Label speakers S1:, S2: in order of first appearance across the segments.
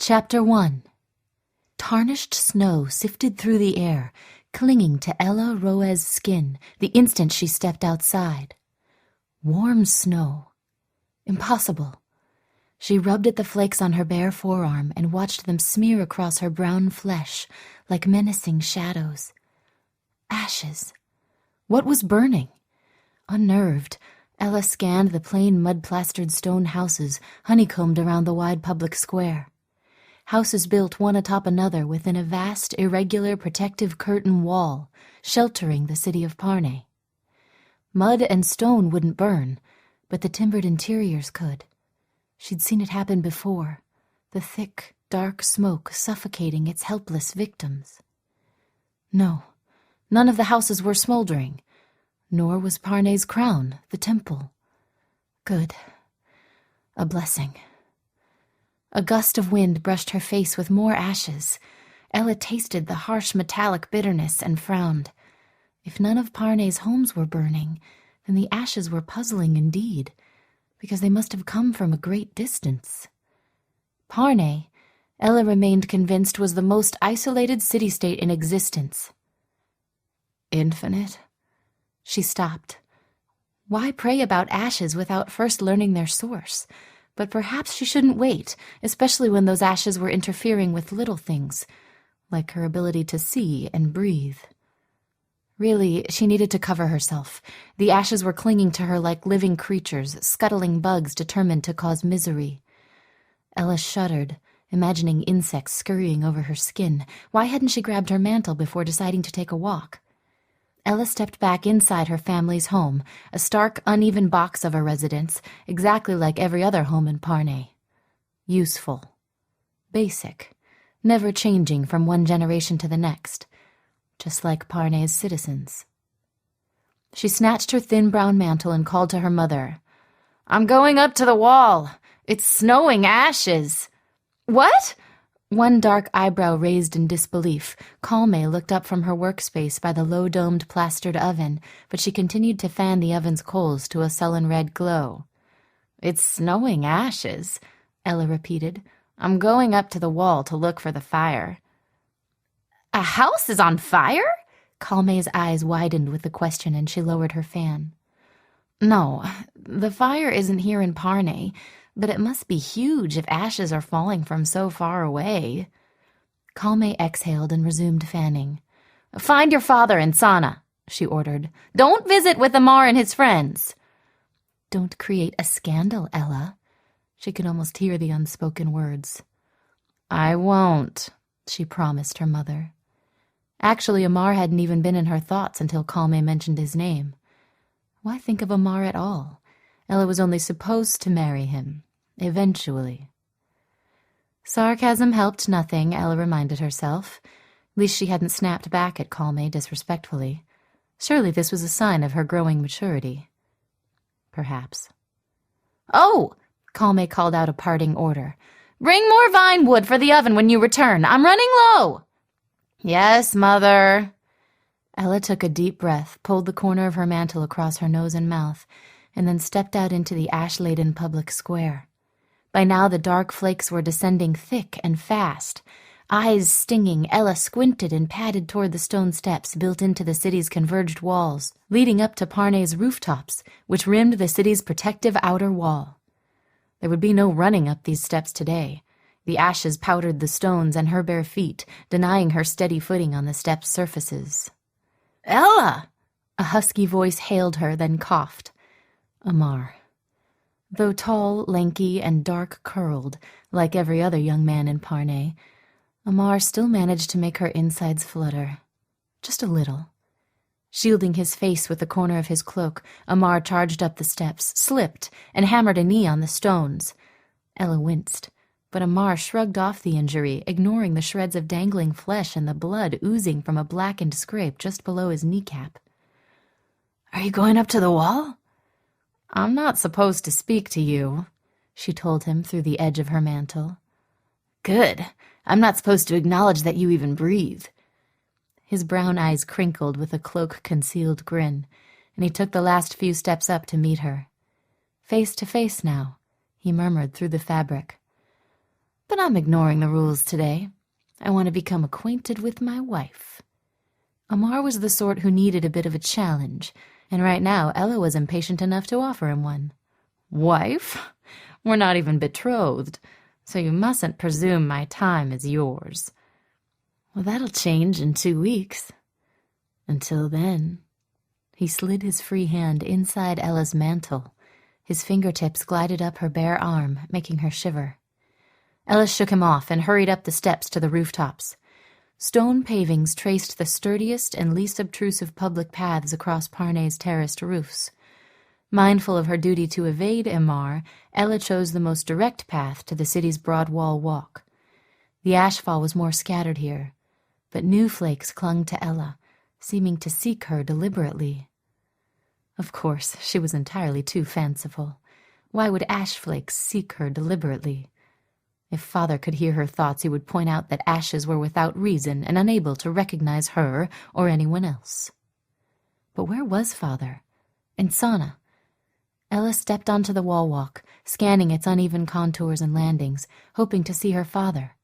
S1: Chapter 1. Tarnished snow sifted through the air, clinging to Ela Roeh's skin the instant she stepped outside. Warm snow. Impossible. She rubbed at the flakes on her bare forearm and watched them smear across her brown flesh like menacing shadows. Ashes. What was burning? Unnerved, Ela scanned the plain mud-plastered stone houses honeycombed around the wide public square. Houses built one atop another within a vast, irregular protective curtain wall, sheltering the city of Parne. Mud and stone wouldn't burn, but the timbered interiors could. She'd seen it happen before, the thick, dark smoke suffocating its helpless victims. No, none of the houses were smoldering, nor was Parne's crown, the temple. Good. A blessing. A gust of wind brushed her face with more ashes. Ela tasted the harsh metallic bitterness and frowned. If none of Parne's homes were burning, then the ashes were puzzling indeed, because they must have come from a great distance. Parne, Ela remained convinced, was the most isolated city-state in existence. Infinite? She stopped. Why pray about ashes without first learning their source? But perhaps she shouldn't wait, especially when those ashes were interfering with little things, like her ability to see and breathe. Really, she needed to cover herself. The ashes were clinging to her like living creatures, scuttling bugs determined to cause misery. Ela shuddered, imagining insects scurrying over her skin. Why hadn't she grabbed her mantle before deciding to take a walk? Ela stepped back inside her family's home, a stark, uneven box of a residence, exactly like every other home in Parne. Useful. Basic. Never changing from one generation to the next. Just like Parne's citizens. She snatched her thin brown mantle and called to her mother. "I'm going up to the wall. It's snowing ashes." "What?" One dark eyebrow raised in disbelief. Kalme looked up from her workspace by the low-domed plastered oven, but she continued to fan the oven's coals to a sullen red glow. "It's snowing ashes," Ela repeated. "I'm going up to the wall to look for the fire." "A house is on fire?" Kalme's eyes widened with the question, and she lowered her fan. "No, the fire isn't here in Parne, but it must be huge if ashes are falling from so far away." Kalme exhaled and resumed fanning. "Find your father and Sana," she ordered. "Don't visit with Amar and his friends." "Don't create a scandal, Ela." She could almost hear the unspoken words. "I won't," she promised her mother. Actually, Amar hadn't even been in her thoughts until Kalme mentioned his name. Why think of Amar at all? Ela was only supposed to marry him. Eventually. Sarcasm helped nothing, Ela reminded herself. At least she hadn't snapped back at Kalme disrespectfully. Surely this was a sign of her growing maturity. Perhaps. "Oh!" Kalme called out a parting order. "Bring more vinewood for the oven when you return. I'm running low." "Yes, Mother." Ela took a deep breath, pulled the corner of her mantle across her nose and mouth, and then stepped out into the ash-laden public square. By now the dark flakes were descending thick and fast. Eyes stinging, Ela squinted and padded toward the stone steps built into the city's converged walls, leading up to Parne's rooftops, which rimmed the city's protective outer wall. There would be no running up these steps today. The ashes powdered the stones and her bare feet, denying her steady footing on the steps' surfaces. "Ela!" A husky voice hailed her, then coughed. Amar. Though tall, lanky, and dark-curled, like every other young man in Parne, Amar still managed to make her insides flutter. Just a little. Shielding his face with the corner of his cloak, Amar charged up the steps, slipped, and hammered a knee on the stones. Ela winced, but Amar shrugged off the injury, ignoring the shreds of dangling flesh and the blood oozing from a blackened scrape just below his kneecap. "Are you going up to the wall?" "I'm not supposed to speak to you," she told him through the edge of her mantle. "Good. I'm not supposed to acknowledge that you even breathe." His brown eyes crinkled with a cloak-concealed grin, and he took the last few steps up to meet her. Face to face now, he murmured through the fabric. But I'm ignoring the rules today. I want to become acquainted with my wife." Amar was the sort who needed a bit of a challenge, and right now Ela was impatient enough to offer him one. "Wife? We're not even betrothed, so you mustn't presume my time is yours." "Well, that'll change in 2 weeks. Until then." He slid his free hand inside Ella's mantle. His fingertips glided up her bare arm, making her shiver. Ela shook him off and hurried up the steps to the rooftops. Stone pavings traced the sturdiest and least obtrusive public paths across Parne's terraced roofs. Mindful of her duty to evade Amar, Ela chose the most direct path to the city's broad wall walk. The ashfall was more scattered here, but new flakes clung to Ela, seeming to seek her deliberately. Of course, she was entirely too fanciful. Why would ash flakes seek her deliberately? If Father could hear her thoughts, he would point out that ashes were without reason and unable to recognize her or anyone else. But where was Father? And Sana? Ela stepped onto the wall walk, scanning its uneven contours and landings, hoping to see her father.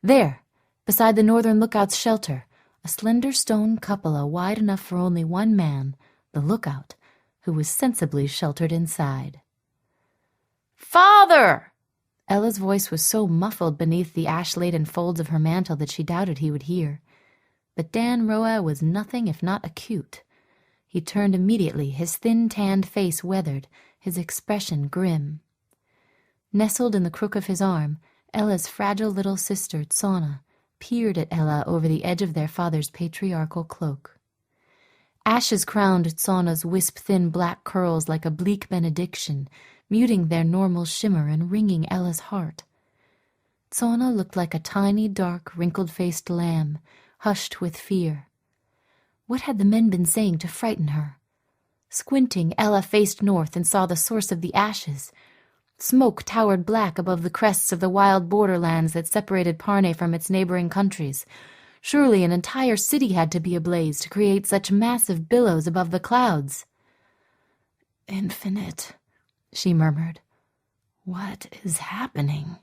S1: There, beside the Northern Lookout's shelter, a slender stone cupola wide enough for only one man, the lookout, who was sensibly sheltered inside. "Father!" Ella's voice was so muffled beneath the ash-laden folds of her mantle that she doubted he would hear. But Dan Roeh was nothing if not acute. He turned immediately, his thin, tanned face weathered, his expression grim. Nestled in the crook of his arm, Ella's fragile little sister, Tsana, peered at Ela over the edge of their father's patriarchal cloak. Ashes crowned Tsana's wisp-thin black curls like a bleak benediction, muting their normal shimmer and wringing Ella's heart. Tsana looked like a tiny, dark, wrinkled-faced lamb, hushed with fear. What had the men been saying to frighten her? Squinting, Ela faced north and saw the source of the ashes. Smoke towered black above the crests of the wild borderlands that separated Parne from its neighboring countries. Surely an entire city had to be ablaze to create such massive billows above the clouds. "Infinite," she murmured. "What is happening?"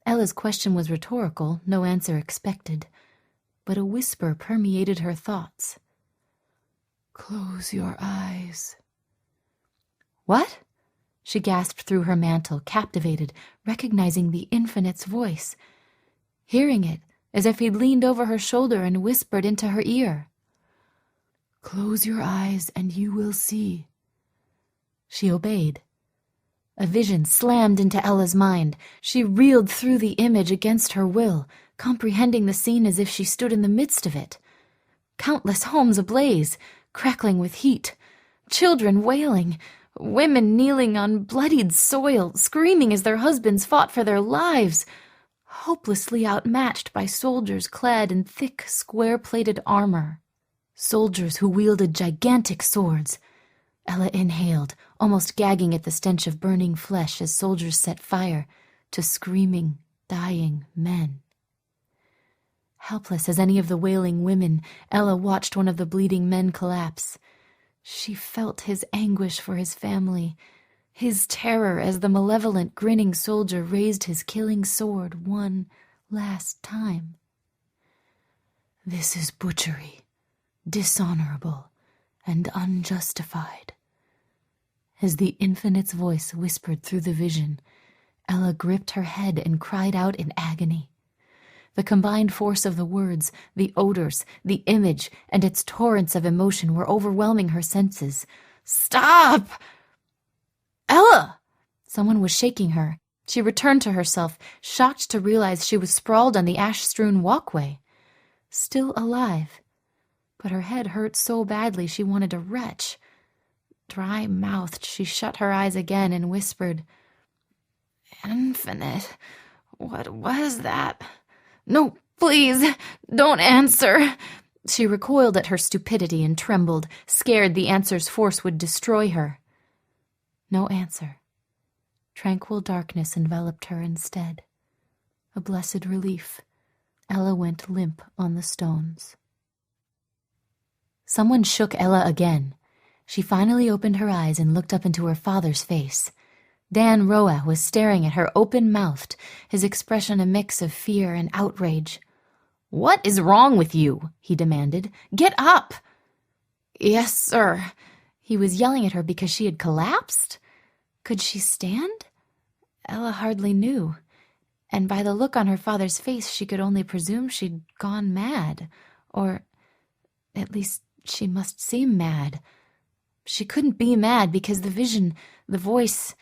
S1: Ella's question was rhetorical, no answer expected, but a whisper permeated her thoughts. "Close your eyes." "What?" She gasped through her mantle, captivated, recognizing the Infinite's voice, hearing it as if he'd leaned over her shoulder and whispered into her ear. "Close your eyes and you will see." She obeyed. A vision slammed into Ella's mind. She reeled through the image against her will, comprehending the scene as if she stood in the midst of it. Countless homes ablaze, crackling with heat, children wailing, women kneeling on bloodied soil, screaming as their husbands fought for their lives, hopelessly outmatched by soldiers clad in thick, square-plated armor. Soldiers who wielded gigantic swords. Ela inhaled, almost gagging at the stench of burning flesh as soldiers set fire to screaming, dying men. Helpless as any of the wailing women, Ela watched one of the bleeding men collapse. She felt his anguish for his family, his terror as the malevolent, grinning soldier raised his killing sword one last time. "This is butchery, dishonorable, and unjustified." As the Infinite's voice whispered through the vision, Ela gripped her head and cried out in agony. The combined force of the words, the odors, the image, and its torrents of emotion were overwhelming her senses. "Stop! Ela!" Someone was shaking her. She returned to herself, shocked to realize she was sprawled on the ash-strewn walkway. Still alive, but her head hurt so badly she wanted to retch. Dry-mouthed, she shut her eyes again and whispered, "Infinite, what was that? No, please, don't answer." She recoiled at her stupidity and trembled, scared the answer's force would destroy her. No answer. Tranquil darkness enveloped her instead. A blessed relief. Ela went limp on the stones. Someone shook Ela again. She finally opened her eyes and looked up into her father's face. Dan Roeh was staring at her open-mouthed, his expression a mix of fear and outrage. "What is wrong with you?" he demanded. "Get up!" "Yes, sir." He was yelling at her because she had collapsed? Could she stand? Ela hardly knew, and by the look on her father's face she could only presume she'd gone mad, or at least she must seem mad. She couldn't be mad because the vision, the voice,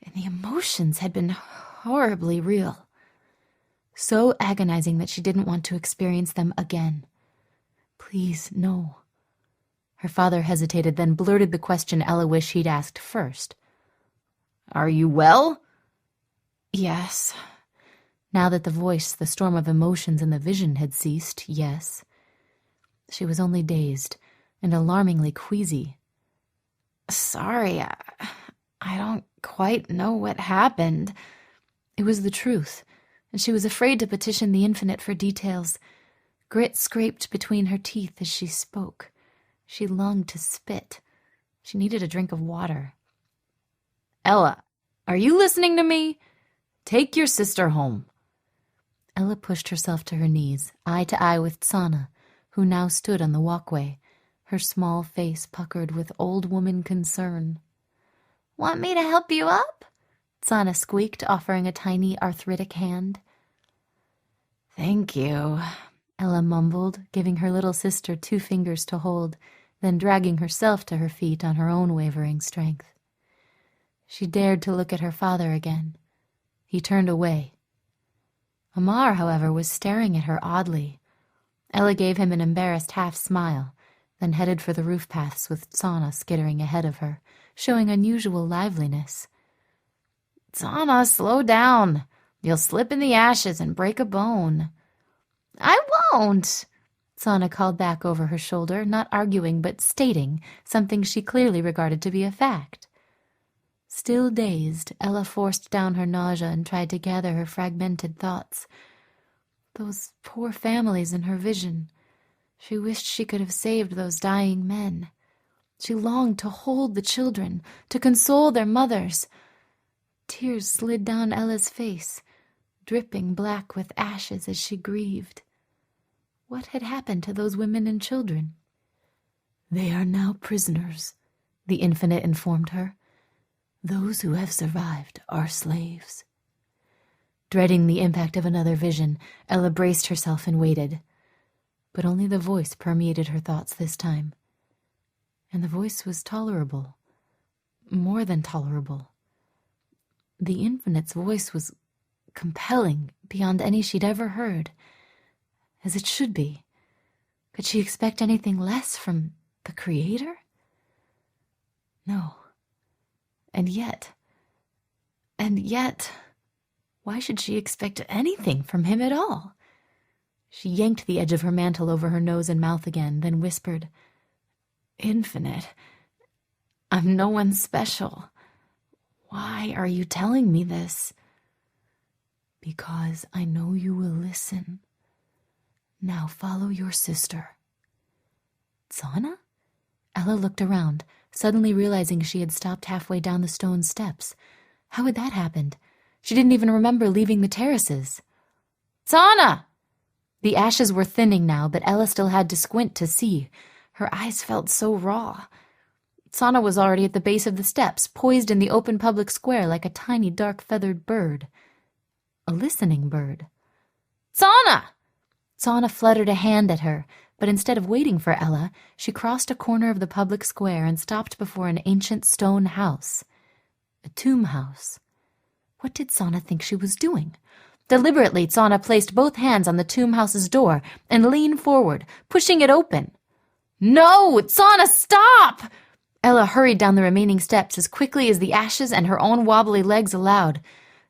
S1: and the emotions had been horribly real. So agonizing that she didn't want to experience them again. Please, no. Her father hesitated, then blurted the question Ela wished he'd asked first. "Are you well?" "Yes." Now that the voice, the storm of emotions, and the vision had ceased, yes. She was only dazed and alarmingly queasy. "Sorry, I don't quite know what happened." It was the truth, and she was afraid to petition the infinite for details. Grit scraped between her teeth as she spoke. She longed to spit. She needed a drink of water. "Ela, are you listening to me? Take your sister home." Ela pushed herself to her knees, eye to eye with Tsana, who now stood on the walkway, her small face puckered with old woman concern. "Want me to help you up?" Tsana squeaked, offering a tiny arthritic hand. "Thank you," Ela mumbled, giving her little sister 2 fingers to hold, then dragging herself to her feet on her own wavering strength. She dared to look at her father again. He turned away. Amar, however, was staring at her oddly. Ela gave him an embarrassed half-smile, then headed for the roof paths with Tsana skittering ahead of her, showing unusual liveliness. "Tsana, slow down. You'll slip in the ashes and break a bone." "I won't," Tsana called back over her shoulder, not arguing but stating something she clearly regarded to be a fact. Still dazed, Ela forced down her nausea and tried to gather her fragmented thoughts. Those poor families in her vision. She wished she could have saved those dying men. She longed to hold the children, to console their mothers. Tears slid down Ela's face, dripping black with ashes as she grieved. What had happened to those women and children? "They are now prisoners," the Infinite informed her. "Those who have survived are slaves." Dreading the impact of another vision, Ela braced herself and waited. But only the voice permeated her thoughts this time. And the voice was tolerable. More than tolerable. The Infinite's voice was compelling beyond any she'd ever heard. As it should be. Could she expect anything less from the Creator? No. And yet, why should she expect anything from him at all? She yanked the edge of her mantle over her nose and mouth again, then whispered, "Infinite, I'm no one special. Why are you telling me this?" "Because I know you will listen. Now follow your sister." "Tsana?" Ela looked around, suddenly realizing she had stopped halfway down the stone steps. How had that happened? She didn't even remember leaving the terraces. "Tsana!" The ashes were thinning now, but Ela still had to squint to see. Her eyes felt so raw. Tsana was already at the base of the steps, poised in the open public square like a tiny dark-feathered bird. A listening bird. "Tsana!" Tsana fluttered a hand at her, but instead of waiting for Ela, she crossed a corner of the public square and stopped before an ancient stone house. A tomb house. What did Tsana think she was doing? Deliberately, Tsana placed both hands on the tomb house's door and leaned forward, pushing it open. "No! Tsana, stop!" Ela hurried down the remaining steps as quickly as the ashes and her own wobbly legs allowed.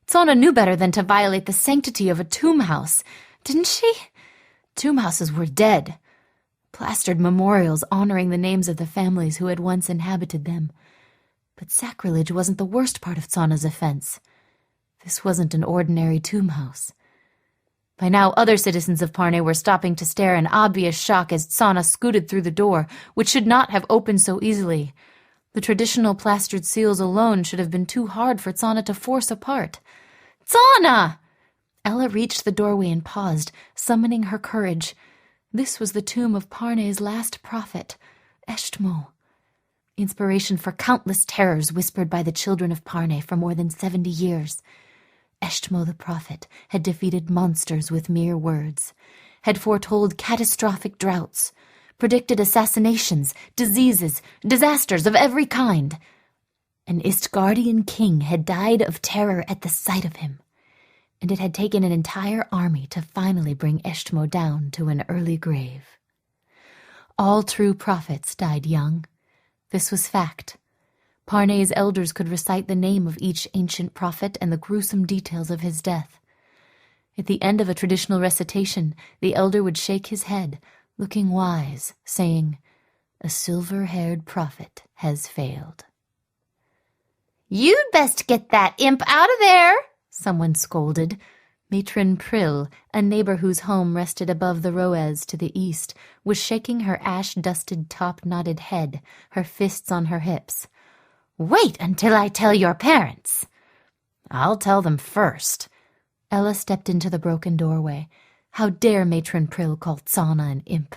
S1: Tsana knew better than to violate the sanctity of a tomb house. Didn't she? Tomb houses were dead. Plastered memorials honoring the names of the families who had once inhabited them. But sacrilege wasn't the worst part of Tsana's offense. This wasn't an ordinary tomb house. By now, other citizens of Parne were stopping to stare in obvious shock as Tsana scooted through the door, which should not have opened so easily. The traditional plastered seals alone should have been too hard for Tsana to force apart. Tsana! Ela reached the doorway and paused, summoning her courage. This was the tomb of Parne's last prophet, Estmo. Inspiration for countless terrors whispered by the children of Parne for more than 70 years. Estmo the prophet had defeated monsters with mere words, had foretold catastrophic droughts, predicted assassinations, diseases, disasters of every kind. An Istgardian king had died of terror at the sight of him, and it had taken an entire army to finally bring Estmo down to an early grave. All true prophets died young. This was fact. Parne's elders could recite the name of each ancient prophet and the gruesome details of his death. At the end of a traditional recitation, the elder would shake his head, looking wise, saying, "A silver-haired prophet has failed." "You'd best get that imp out of there," someone scolded. Matron Prill, a neighbor whose home rested above the Roehs to the east, was shaking her ash-dusted top-knotted head, her fists on her hips. "Wait until I tell your parents." "I'll tell them first." Ela stepped into the broken doorway. How dare Matron Prill call Tsana an imp?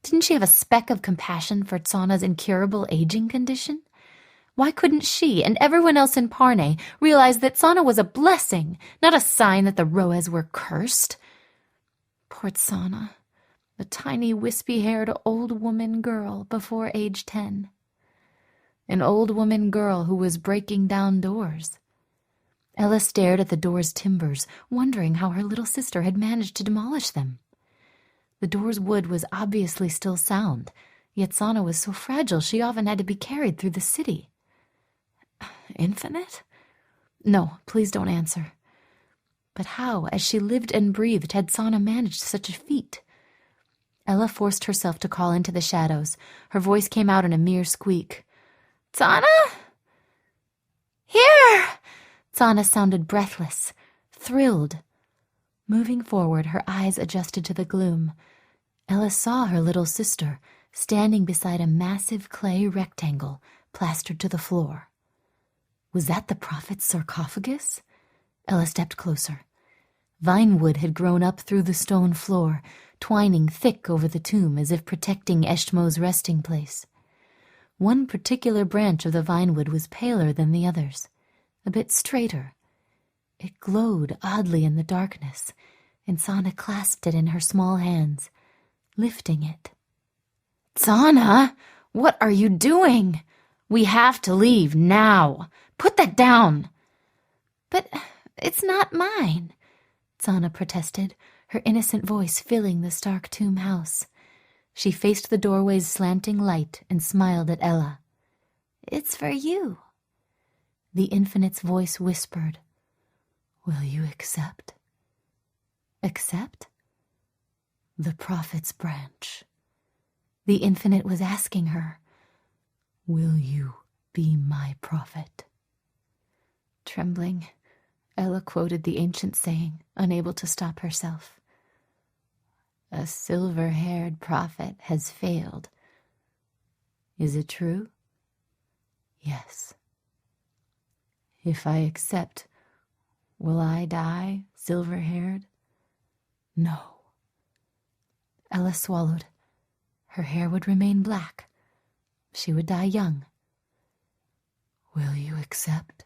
S1: Didn't she have a speck of compassion for Tsana's incurable aging condition? Why couldn't she and everyone else in Parne realize that Tsana was a blessing, not a sign that the Roehs were cursed? Poor Tsana, a tiny wispy-haired old woman girl before age 10. An old woman girl who was breaking down doors. Ela stared at the door's timbers, wondering how her little sister had managed to demolish them. The door's wood was obviously still sound, yet Tsana was so fragile she often had to be carried through the city. Infinite? No, please don't answer. But how, as she lived and breathed, had Tsana managed such a feat? Ela forced herself to call into the shadows. Her voice came out in a mere squeak. "Tsana? Here!" Tsana sounded breathless, thrilled. Moving forward, her eyes adjusted to the gloom. Ela saw her little sister, standing beside a massive clay rectangle plastered to the floor. Was that the prophet's sarcophagus? Ela stepped closer. Vinewood had grown up through the stone floor, twining thick over the tomb as if protecting Estmo's resting place. One particular branch of the vinewood was paler than the others, a bit straighter. It glowed oddly in the darkness, and Tsana clasped it in her small hands, lifting it. "Tsana, what are you doing? We have to leave now. Put that down." "But it's not mine," Tsana protested, her innocent voice filling the stark tomb house. She faced the doorway's slanting light and smiled at Ela. "It's for you." The Infinite's voice whispered, "Will you accept?" Accept? The prophet's branch. The Infinite was asking her, "Will you be my prophet?" Trembling, Ela quoted the ancient saying, unable to stop herself. "A silver-haired prophet has failed. Is it true?" "Yes." "If I accept, will I die silver-haired?" "No." Ela swallowed. Her hair would remain black. She would die young. "Will you accept?"